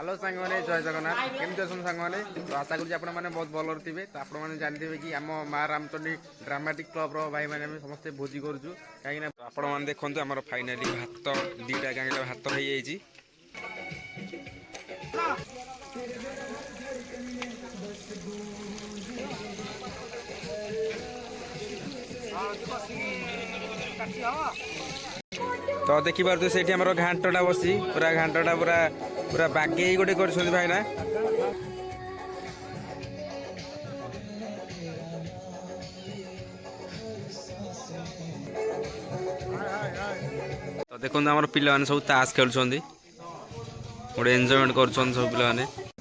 hello सांग मैंने जय जगन्नाथ केमती अच्छा सांग मैंने तो आशा करुँच आप बहुत भल थे तो आपने जानते कि आम माँ रामचंडी ड्रामाटिक क्लब भाई मैंने समस्ते भोजी करूँ कहीं आपण देखते आम फाइनाली भात दीटा गाँव भात हो जाइए तो देखिपे से घाटा बसी पूरा घाटा पूरा पूरा बागे गोटे कर भाईना तो देखो आम पे सब ताश खेल गोटे एंजयमेंट कर सब पे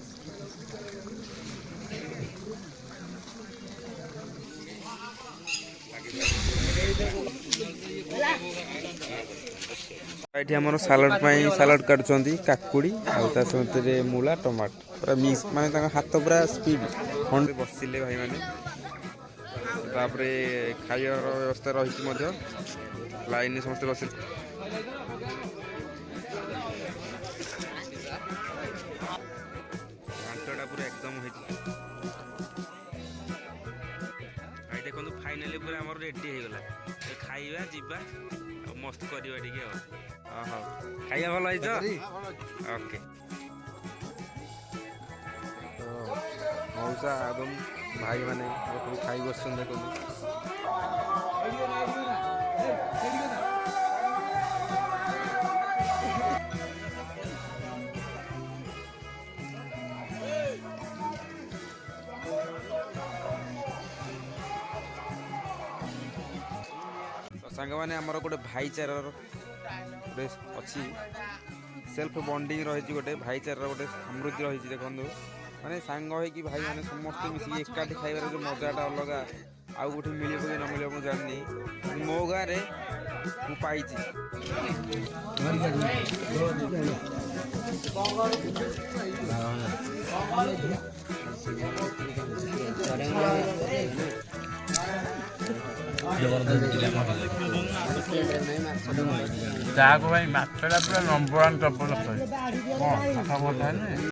ये आम सालाड सालाड काटुंट काकुड़ी आउता सहित मूला टमाटो पूरा मिक्स माने हाथ पूरा स्पीड खंड बसिले भाई मैंने खाइबार व्यवस्था रही लाइन समस्त बस घाटा पूरा एकदम देखो फाइनाली पूरा आम रेडी हो गला खाइबा जीवा मस्त करवा टे खाइबा भल ओके मौसा एवं भाई मैंने खाई बस देखो सांग मैंने आमर गोटे भाईचार गोटे अच्छी सेल्फ बॉन्डिंग रही गोटे भाईचार गोटे समृद्धि रही देखो माने सांग हो भाई मैंने समस्त मिसिक एकाठी खाइबार जो मजाटा अलग आउ गोटे मिले कि न मिले मुझे जानी मो गाँव में पाई ଯାହାକୁ ଭାଇ ମାଛଟା ପୁରା ନମ୍ବର ୱାନ୍ ଟପର